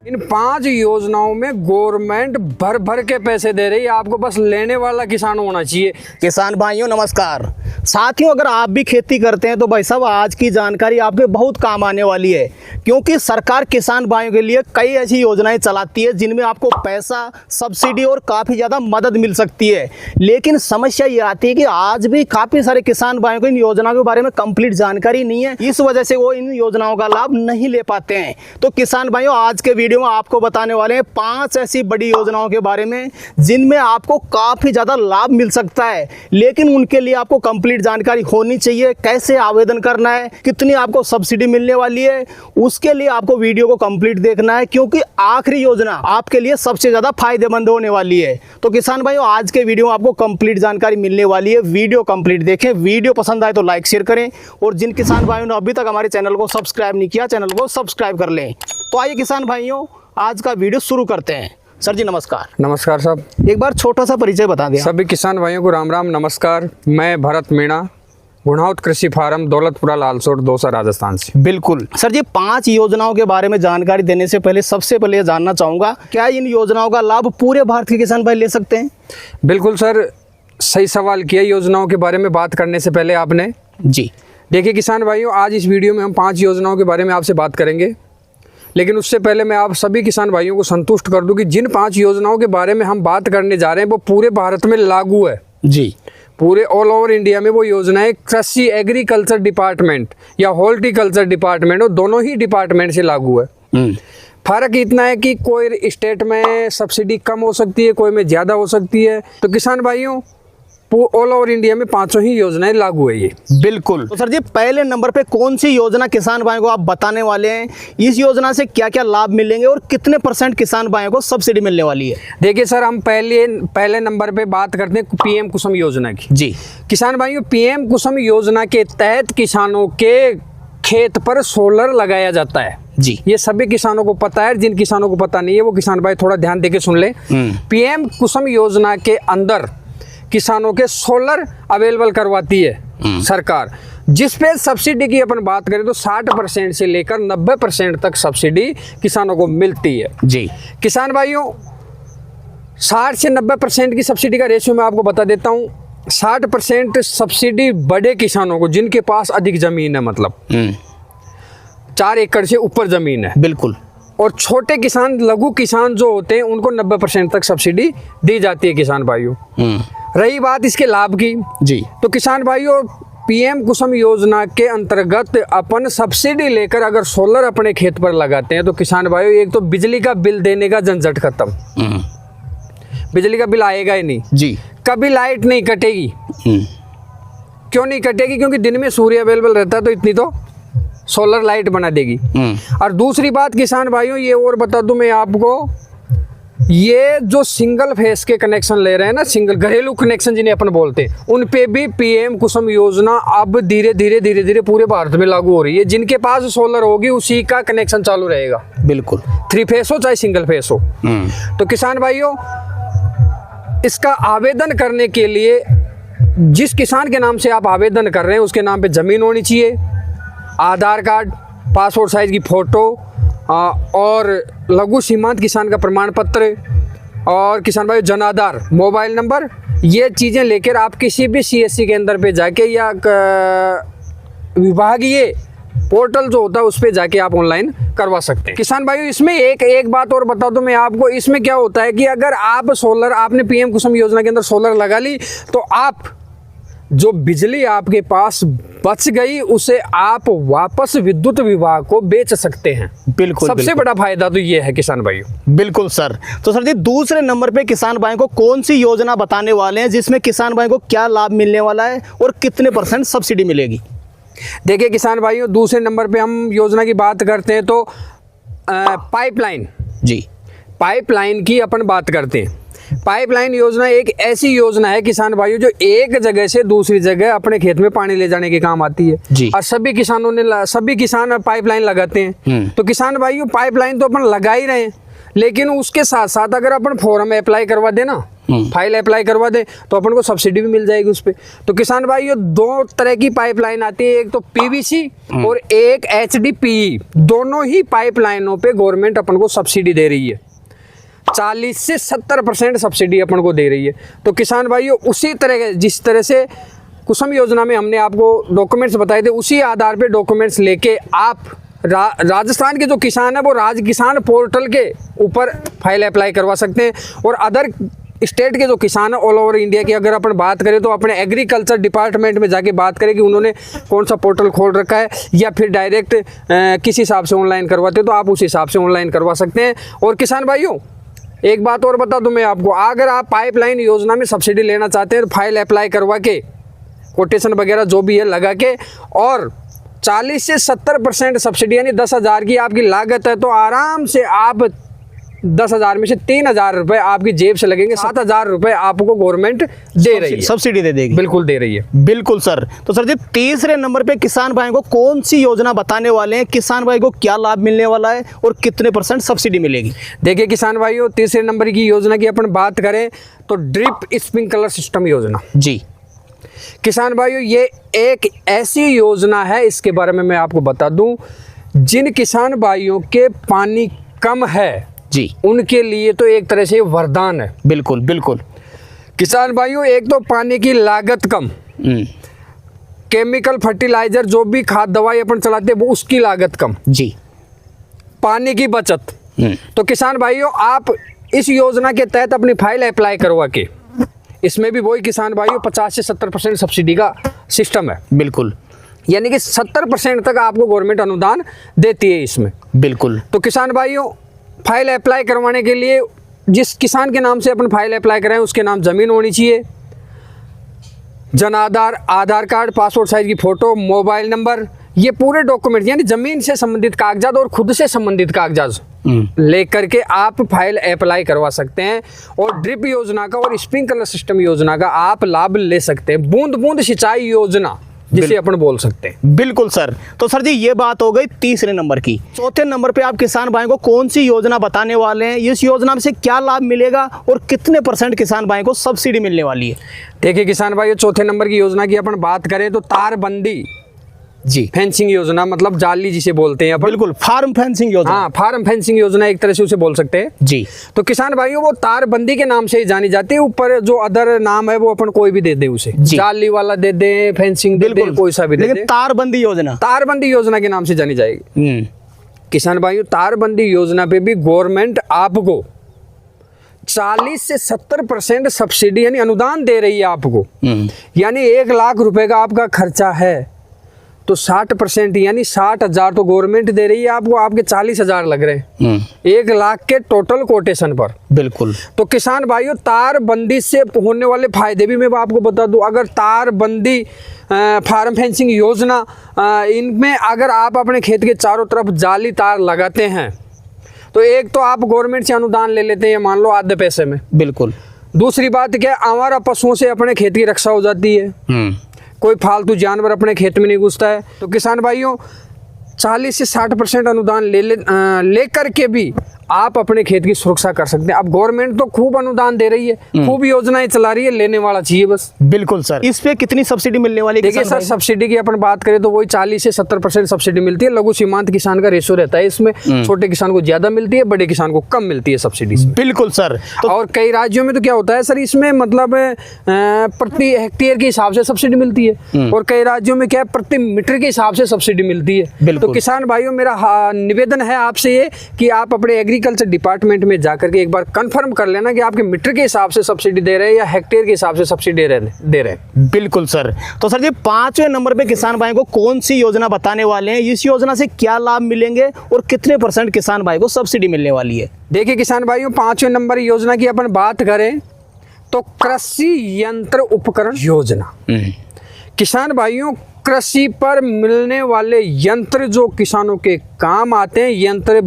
इन 5 योजनाओं में गवर्नमेंट भर भर के पैसे दे रही है, आपको बस लेने वाला किसान होना चाहिए। किसान भाइयों नमस्कार। साथियों, अगर आप भी खेती करते हैं तो भाई साहब आज की जानकारी आपके बहुत काम आने वाली है, क्योंकि सरकार किसान भाइयों के लिए कई ऐसी योजनाएं चलाती है जिनमें आपको पैसा, सब्सिडी और काफ़ी ज़्यादा मदद मिल सकती है। लेकिन समस्या ये आती है कि आज भी काफ़ी सारे किसान भाइयों को इन योजनाओं के बारे में कंप्लीट जानकारी नहीं है, इस वजह से वो इन योजनाओं का लाभ नहीं ले पाते हैं। तो किसान भाइयों आज के वीडियो में आपको बताने वाले हैं 5 ऐसी बड़ी योजनाओं के बारे में जिनमें आपको काफ़ी ज़्यादा लाभ मिल सकता है, लेकिन उनके लिए आपको कंप्लीट जानकारी होनी चाहिए। कैसे आवेदन करना है, कितनी आपको सब्सिडी मिलने वाली है, उसके लिए आपको वीडियो को कंप्लीट देखना है, क्योंकि आखिरी योजना आपके लिए सबसे ज्यादा फायदेमंद होने वाली है। तो किसान भाइयों आज के वीडियो में आपको कंप्लीट जानकारी मिलने वाली है, वीडियो कंप्लीट देखें। वीडियो पसंद आए तो लाइक शेयर करें, और जिन किसान भाइयों ने अभी तक हमारे चैनल को सब्सक्राइब नहीं किया, चैनल को सब्सक्राइब कर लें। तो आइए किसान भाइयों आज का वीडियो शुरू करते हैं। सर जी नमस्कार। नमस्कार साहब, एक बार छोटा सा परिचय बता दें। सभी किसान भाइयों को राम राम नमस्कार। मैं भरत मीणा, गुणावत कृषि फार्म, दौलतपुरा, लालसोट, दौसा, राजस्थान से। बिल्कुल सर जी, 5 योजनाओं के बारे में जानकारी देने से पहले सबसे पहले जानना चाहूँगा, क्या इन योजनाओं का लाभ पूरे भारत के किसान भाई ले सकते हैं? बिल्कुल सर, सही सवाल किया। योजनाओं के बारे में बात करने से पहले आपने जी देखिए किसान भाइयों, आज इस वीडियो में हम 5 योजनाओं के बारे में आपसे बात करेंगे, लेकिन उससे पहले मैं आप सभी किसान भाइयों को संतुष्ट कर दूं कि जिन 5 योजनाओं के बारे में हम बात करने जा रहे हैं वो पूरे भारत में लागू है जी। पूरे ऑल ओवर इंडिया में वो योजनाएं कृषि एग्रीकल्चर डिपार्टमेंट या हॉर्टिकल्चर डिपार्टमेंट, और दोनों ही डिपार्टमेंट से लागू है। फर्क इतना है कि कोई स्टेट में सब्सिडी कम हो सकती है, कोई में ज़्यादा हो सकती है। तो किसान भाइयों ऑल ओवर इंडिया में 5 ही योजनाएं लागू है ये। बिल्कुल। तो सर जी पहले नंबर पे कौन सी योजना किसान भाइयों को आप बताने वाले हैं? इस योजना से क्या क्या लाभ मिलेंगे और कितने % किसान भाइयों को सब्सिडी मिलने वाली है? देखिए सर, हम पहले नंबर पे बात करते हैं पीएम कुसुम योजना की। जी किसान भाइयों, पीएम कुसुम योजना के तहत किसानों के खेत पर सोलर लगाया जाता है जी। ये सभी किसानों को पता है, जिन किसानों को पता नहीं है वो किसान भाई थोड़ा ध्यान देके सुन ले। पीएम कुसुम योजना के अंदर किसानों के सोलर अवेलेबल करवाती है सरकार, जिस पे सब्सिडी की अपन बात करें तो 60% से लेकर 90% तक सब्सिडी किसानों को मिलती है जी। किसान भाइयों 60 से 90% की सब्सिडी का रेशियो मैं आपको बता देता हूँ। 60% सब्सिडी बड़े किसानों को, जिनके पास अधिक जमीन है, मतलब 4 एकड़ से ऊपर जमीन है। बिल्कुल। और छोटे किसान, लघु किसान जो होते हैं, उनको 90% तक सब्सिडी दी जाती है किसान भाइयों। रही बात इसके लाभ की जी, तो किसान भाइयों पीएम कुसुम योजना के अंतर्गत अपन सब्सिडी लेकर अगर सोलर अपने खेत पर लगाते हैं तो किसान भाइयों एक तो बिजली का बिल देने का झंझट खत्म, बिजली का बिल आएगा ही नहीं जी। कभी लाइट नहीं कटेगी। क्यों नहीं कटेगी? क्योंकि दिन में सूर्य अवेलेबल रहता है, तो इतनी तो सोलर लाइट बना देगी। और दूसरी बात किसान भाइयों ये और बता दूं मैं आपको, ये जो सिंगल फेस के कनेक्शन ले रहे हैं ना, सिंगल घरेलू कनेक्शन जिन्हें अपन बोलते हैं, उन पे भी पीएम कुसुम योजना अब धीरे धीरे पूरे भारत में लागू हो रही है। जिनके पास सोलर होगी उसी का कनेक्शन चालू रहेगा। बिल्कुल। 3 फेस हो चाहे सिंगल फेस हो। तो किसान भाइयों इसका आवेदन करने के लिए जिस किसान के नाम से आप आवेदन कर रहे हैं उसके नाम पे जमीन होनी चाहिए, आधार कार्ड, पासपोर्ट साइज की फोटो, और लघु सीमांत किसान का प्रमाण पत्र, और किसान भाई जन आधार, मोबाइल नंबर, ये चीज़ें लेकर आप किसी भी सीएससी के अंदर पे जाके या विभागीय पोर्टल जो होता है उस पे जाके आप ऑनलाइन करवा सकते हैं। किसान भाइयों इसमें एक बात और बता दूं मैं आपको, इसमें क्या होता है कि अगर आप सोलर, आपने पीएम कुसुम योजना के अंदर सोलर लगा ली तो आप जो बिजली आपके पास बच गई उसे आप वापस विद्युत विभाग को बेच सकते हैं। बिल्कुल। सबसे बड़ा फायदा तो ये है किसान भाइयों। बिल्कुल सर। तो सर जी दूसरे नंबर पे किसान भाई को कौन सी योजना बताने वाले हैं जिसमें किसान भाई को क्या लाभ मिलने वाला है और कितने % सब्सिडी मिलेगी? देखिए किसान भाइयों दूसरे नंबर पे हम योजना की बात करते हैं तो पाइपलाइन जी, पाइपलाइन की अपन बात करते हैं। पाइपलाइन योजना एक ऐसी योजना है किसान भाइयों जो एक जगह से दूसरी जगह अपने खेत में पानी ले जाने के काम आती है जी। और सभी किसान पाइपलाइन लगाते हैं। तो किसान भाइयों पाइपलाइन तो अपन लगा ही रहे हैं, लेकिन उसके साथ साथ अगर अपन फॉर्म अप्लाई करवा देना फाइल अप्लाई करवा दें तो अपन को सब्सिडी भी मिल जाएगी उस पर। तो किसान भाइयों, दो तरह की पाइपलाइन आती है, एक तो पीवीसी और एक एचडीपीई। दोनों ही पाइपलाइनों पे गवर्नमेंट अपन को सब्सिडी दे रही है, 40 से 70% सब्सिडी अपन को दे रही है। तो किसान भाइयों, उसी तरह जिस तरह से कुसुम योजना में हमने आपको डॉक्यूमेंट्स बताए थे, उसी आधार पे डॉक्यूमेंट्स लेके आप राजस्थान के जो किसान है वो राज किसान पोर्टल के ऊपर फाइल अप्लाई करवा सकते हैं। और अदर स्टेट के जो किसान है ऑल ओवर इंडिया की अगर अपन बात करें तो अपने एग्रीकल्चर डिपार्टमेंट में जाके बात करें कि उन्होंने कौन सा पोर्टल खोल रखा है, या फिर डायरेक्ट किस हिसाब से ऑनलाइन करवाते हो तो आप उस हिसाब से ऑनलाइन करवा सकते हैं। और किसान भाइयों, एक बात और बता दूं मैं आपको, अगर आप पाइपलाइन योजना में सब्सिडी लेना चाहते हैं तो फाइल अप्लाई करवा के कोटेशन वगैरह जो भी है लगा के, और 40 से 70% सब्सिडी यानी 10,000 की आपकी लागत है तो आराम से आप 10,000 में से 3,000 रुपए आपकी जेब से लगेंगे, 7,000 रुपए आपको गवर्नमेंट दे रही है, सब्सिडी दे देगी। बिल्कुल दे रही है। बिल्कुल सर। तो सर जी, तीसरे नंबर पे किसान भाई को कौन सी योजना बताने वाले हैं, किसान भाई को क्या लाभ मिलने वाला है और कितने % सब्सिडी मिलेगी? देखिए किसान भाइयों, तीसरे नंबर की योजना की अपन बात करें तो ड्रिप स्प्रिंकलर सिस्टम योजना। जी किसान भाइयों, ये एक ऐसी योजना है, इसके बारे में मैं आपको बता दूं, जिन किसान भाइयों के पानी कम है जी, उनके लिए तो एक तरह से वरदान है। बिल्कुल बिल्कुल। किसान भाइयों, एक तो पानी की लागत कम, केमिकल फर्टिलाइजर जो भी खाद दवाई अपन चलाते हैं वो उसकी लागत कम जी, पानी की बचत। तो किसान भाइयों, आप इस योजना के तहत अपनी फाइल अप्लाई करवा के, इसमें भी वही किसान भाइयों 50 से 70% सब्सिडी का सिस्टम है। बिल्कुल, यानी कि 70% तक आपको गवर्नमेंट अनुदान देती है इसमें। बिल्कुल। तो किसान भाइयों, फाइल अप्लाई करवाने के लिए जिस किसान के नाम से अपन फाइल अप्लाई कराएं उसके नाम ज़मीन होनी चाहिए, Jan Aadhaar card, passport size की फ़ोटो, मोबाइल नंबर, ये पूरे डॉक्यूमेंट यानी ज़मीन से संबंधित कागजात और खुद से संबंधित कागजात लेकर के आप फाइल अप्लाई करवा सकते हैं और ड्रिप योजना का और स्प्रिंकलर सिस्टम योजना का आप लाभ ले सकते हैं। बूंद बूंद सिंचाई योजना जिसे अपन बोल सकते हैं। बिल्कुल सर। तो सर जी, ये बात हो गई तीसरे नंबर की। चौथे नंबर पे आप किसान भाई को कौन सी योजना बताने वाले हैं, इस योजना में से क्या लाभ मिलेगा और कितने % किसान भाई को सब्सिडी मिलने वाली है? देखिए किसान भाई, चौथे नंबर की योजना की अपन बात करें तो तारबंदी जी, फेंसिंग योजना, मतलब जाली जिसे बोलते हैं अपन। बिल्कुल, फार्म फेंसिंग योजना। हाँ, फार्म फेंसिंग योजना एक तरह से उसे बोल सकते हैं जी। तो किसान भाइयों, वो तारबंदी के नाम से ही जानी जाती है। ऊपर जो अदर नाम है वो अपन कोई भी दे दे, उसे जाली वाला दे दे, फेंसिंग दे दे, कोई सा भी दे दे, तारबंदी योजना, तारबंदी योजना के नाम से जानी जाएगी। किसान भाइयों, तारबंदी योजना पे भी गवर्नमेंट आपको 40 से 70% सब्सिडी यानी अनुदान दे रही है आपको। यानी 1 लाख रुपए का आपका खर्चा है तो 60% यानी 60,000 तो गवर्नमेंट दे रही है आपको, आपके 40,000 लग रहे हैं 1 लाख के टोटल कोटेशन पर। बिल्कुल। तो किसान भाइयों, तारबंदी से होने वाले फायदे भी मैं आपको बता दूं। अगर तारबंदी फार्म फेंसिंग योजना, इनमें अगर आप अपने खेत के चारों तरफ जाली तार लगाते हैं तो एक तो आप गवर्नमेंट से अनुदान ले लेते हैं, मान लो आधे पैसे में। बिल्कुल। दूसरी बात क्या, आवारा पशुओं से अपने खेत की रक्षा हो जाती है, कोई फालतू जानवर अपने खेत में नहीं घुसता है। तो किसान भाइयों, 40 से 60% अनुदान ले करके भी आप अपने खेत की सुरक्षा कर सकते हैं। अब गवर्नमेंट तो खूब अनुदान दे रही है, खूब योजनाएं चला रही है, लेने वाला चाहिए बस। बिल्कुल सर। इस पे कितनी सब्सिडी मिलने वाली है? देखिए सर, सब्सिडी की अपन बात करें तो वही 40 से 70% सब्सिडी मिलती है। लघु सीमांत किसान का रेशो रहता है इसमें, छोटे किसान को ज्यादा मिलती है, बड़े किसान को कम मिलती है सब्सिडी। बिल्कुल सर। तो और कई राज्यों में तो क्या होता है सर, इसमें मतलब प्रति हेक्टेयर के हिसाब से सब्सिडी मिलती है और कई राज्यों में क्या है, प्रति मीटर के हिसाब से सब्सिडी मिलती है। तो किसान भाइयों, मेरा निवेदन है आपसे ये कि आप अपने एग्रीकल्चर डिपार्टमेंट में जाकर के एक बार कंफर्म कर लेना कि आपके मीटर के हिसाब से सब्सिडी दे रहे हैं या हेक्टेयर के हिसाब से सब्सिडी दे रहे हैं। बिल्कुल सर। तो सर जी, 5वें नंबर पे किसान भाई को कौन सी योजना बताने वाले हैं, इस योजना से क्या लाभ मिलेंगे और कितने % किसान भाई को सब्सिडी मिलने वाली है? देखिए किसान भाइयों, 5वें नंबर योजना की अपन बात करें तो कृषि यंत्र उपकरण योजना। किसान भाइयों, कृषि पर मिलने वाले यंत्र जो किसानों के काम आते हैं यंत्र,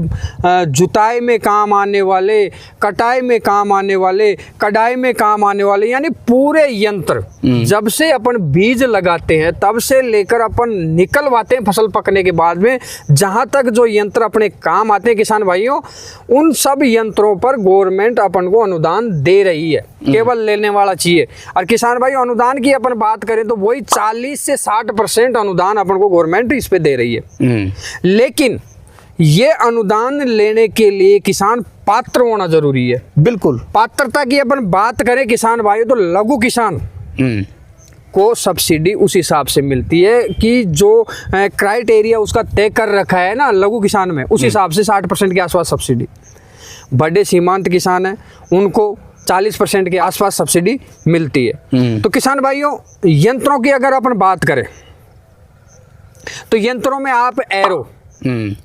जुताई में काम आने वाले, कटाई में काम आने वाले, कढ़ाई में काम आने वाले, यानी पूरे यंत्र जब से अपन बीज लगाते हैं तब से लेकर अपन निकलवाते हैं फसल पकने के बाद में, जहाँ तक जो यंत्र अपने काम आते हैं किसान भाइयों, उन सब यंत्रों पर गवर्नमेंट अपन को अनुदान दे रही है। केवल लेने वाला चाहिए। और किसान भाइयों अनुदान की अपन बात करें तो वही 40 से 60% अनुदान अपन को गवर्नमेंट इस पे दे रही है। लेकिन ये अनुदान लेने के लिए किसान पात्र होना जरूरी है। बिल्कुल। पात्रता की अपन बात करें किसान भाइयों तो लघु किसान को सब्सिडी उस हिसाब से मिलती है कि जो क्राइटेरिया उसका तय कर रखा है ना लघु किसान में, उस हिसाब से 60% के आसपास सब्सिडी। बड़े सीमांत किसान हैं उनको 40% के आसपास सब्सिडी मिलती है। तो किसान भाइयों यंत्रों की अगर अपन बात करें तो यंत्रों में आप एरो,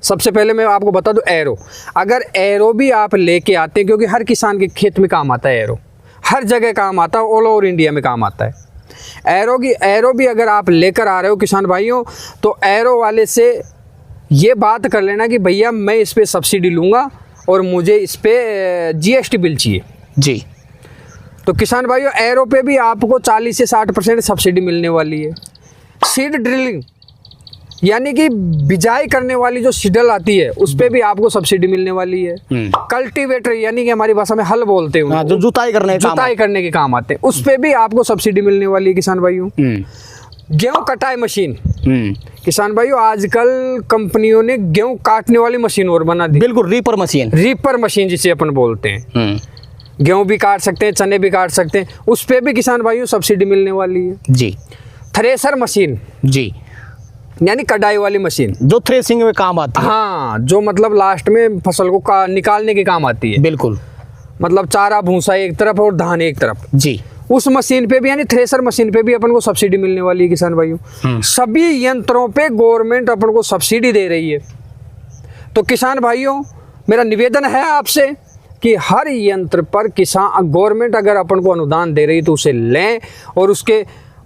सबसे पहले मैं आपको बता दूं एरो, अगर एरो भी आप लेके आते हैं, क्योंकि हर किसान के खेत में काम आता है एरो, हर जगह काम आता है, ऑल ओवर इंडिया में काम आता है। एरो भी अगर आप लेकर आ रहे हो किसान भाइयों तो एरो वाले से ये बात कर लेना कि भैया मैं इस पे सब्सिडी लूँगा और मुझे इस पे GST बिल चाहिए जी। तो किसान भाइयों एरो पे भी आपको 40 से 60% सब्सिडी मिलने वाली है। सीड ड्रिलिंग यानी कि बिजाई करने वाली जो सीडल आती है उस पे भी आपको सब्सिडी मिलने वाली है। कल्टीवेटर यानी कि हमारी भाषा में हल बोलते हैं, जो जुताई करने के काम आते हैं, उस पे भी आपको सब्सिडी मिलने वाली है किसान भाइयों। गेहूं कटाई मशीन, किसान भाइयों आजकल कंपनियों ने गेहूं काटने वाली मशीन और बना दी। बिल्कुल, रीपर मशीन जिसे अपन बोलते हैं। गेहूं भी काट सकते हैं, चने भी काट सकते हैं, उस पे भी किसान भाइयों सब्सिडी मिलने वाली है जी। थ्रेसर मशीन जी, यानी कटाई वाली मशीन जो थ्रेसिंग में काम आती है। हाँ, जो मतलब लास्ट में फसल को निकालने के काम आती है। बिल्कुल, मतलब चारा भूसा एक तरफ और धान एक तरफ जी। उस मशीन पे भी यानी थ्रेसर मशीन पे भी अपन को सब्सिडी मिलने वाली है किसान भाइयों। सभी यंत्रों पे गवर्नमेंट अपन को सब्सिडी दे रही है। तो किसान भाइयों मेरा निवेदन है आपसे कि हर यंत्र पर किसान गवर्नमेंट अगर अपन को अनुदान दे रही है तो उसे लें और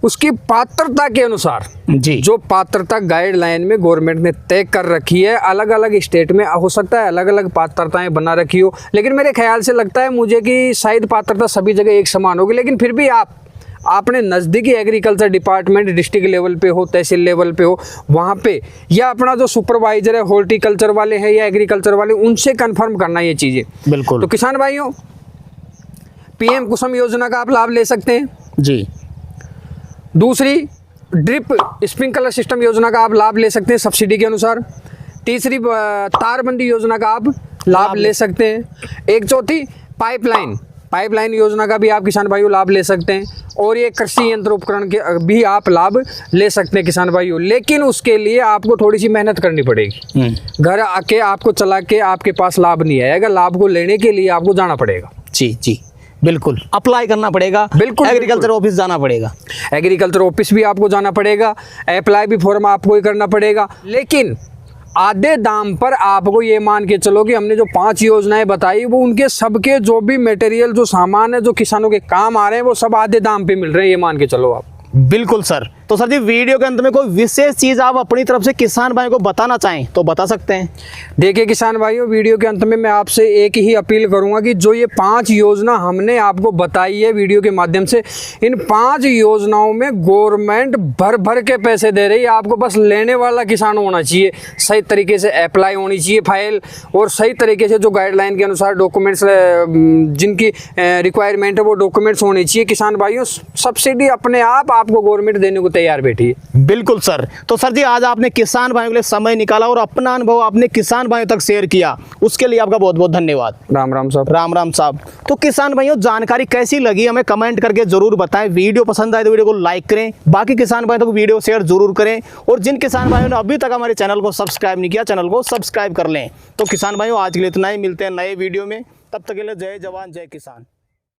उसकी पात्रता के अनुसार जी, जो पात्रता गाइडलाइन में गवर्नमेंट ने तय कर रखी है, अलग अलग स्टेट में हो सकता है अलग अलग पात्रताएं बना रखी हो, लेकिन मेरे ख्याल से लगता है मुझे कि शायद पात्रता सभी जगह एक समान होगी। लेकिन फिर भी आपने नज़दीकी एग्रीकल्चर डिपार्टमेंट डिस्ट्रिक्ट लेवल पे हो, तहसील लेवल पे हो, वहाँ पे या अपना जो सुपरवाइजर है हॉर्टिकल्चर वाले हैं या एग्रीकल्चर वाले, उनसे कन्फर्म करना ये चीज़ें। बिल्कुल। तो किसान भाइयों PM कुसुम योजना का आप लाभ ले सकते हैं जी। दूसरी ड्रिप स्प्रिंकलर सिस्टम योजना का आप लाभ ले सकते हैं सब्सिडी के अनुसार। तीसरी तारबंदी योजना का आप लाभ ले सकते हैं। एक चौथी पाइपलाइन योजना का भी आप किसान भाइयों लाभ ले सकते हैं। और ये कृषि यंत्र उपकरण के भी आप लाभ ले सकते हैं किसान भाइयों, लेकिन उसके लिए आपको थोड़ी सी मेहनत करनी पड़ेगी। घर आके आपको चला के आपके पास लाभ नहीं आएगा, लाभ को लेने के लिए आपको जाना पड़ेगा। जी जी बिल्कुल, अप्लाई करना पड़ेगा। बिल्कुल, एग्रीकल्चर ऑफिस जाना पड़ेगा। एग्रीकल्चर ऑफिस भी आपको जाना पड़ेगा, अप्लाई भी फॉर्म आपको ही करना पड़ेगा। लेकिन आधे दाम पर आपको ये मान के चलो कि हमने जो 5 योजनाएं बताई वो उनके सबके जो भी मटेरियल जो सामान है जो किसानों के काम आ रहे हैं वो सब आधे दाम पे मिल रहे हैं, ये मान के चलो आप। बिल्कुल सर। तो सर जी वीडियो के अंत में कोई विशेष चीज़ आप अपनी तरफ से किसान भाइयों को बताना चाहें तो बता सकते हैं। देखिए किसान भाइयों वीडियो के अंत में मैं आपसे एक ही अपील करूंगा कि जो ये 5 योजना हमने आपको बताई है वीडियो के माध्यम से, इन 5 योजनाओं में गवर्नमेंट भर भर के पैसे दे रही है। आपको बस लेने वाला किसान होना चाहिए, सही तरीके से अप्लाई होनी चाहिए फाइल, और सही तरीके से जो गाइडलाइन के अनुसार डॉक्यूमेंट्स जिनकी रिक्वायरमेंट है वो डॉक्यूमेंट्स होने चाहिए। किसान भाइयों सब्सिडी अपने आप आपको गवर्नमेंट देने को तैयार बैठी है। बिल्कुल सर। तो सर जी आज आपने किसान भाइयों के लिए समय निकाला और अपना अनुभव आपने किसान भाइयों तक शेयर किया, उसके लिए आपका बहुत बहुत धन्यवाद। राम राम साहब। राम राम साहब। तो किसान भाइयों जानकारी कैसी लगी हमें कमेंट करके जरूर बताएं। वीडियो पसंद आए तो वीडियो को लाइक करें, बाकी किसान भाइयों तक वीडियो शेयर जरूर करें, और जिन किसान भाइयों ने अभी तक हमारे चैनल को सब्सक्राइब नहीं किया चैनल को सब्सक्राइब कर लें। तो किसान भाइयों आज के लिए इतना ही, मिलते हैं नए वीडियो में, तब तक के लिए जय जवान जय किसान।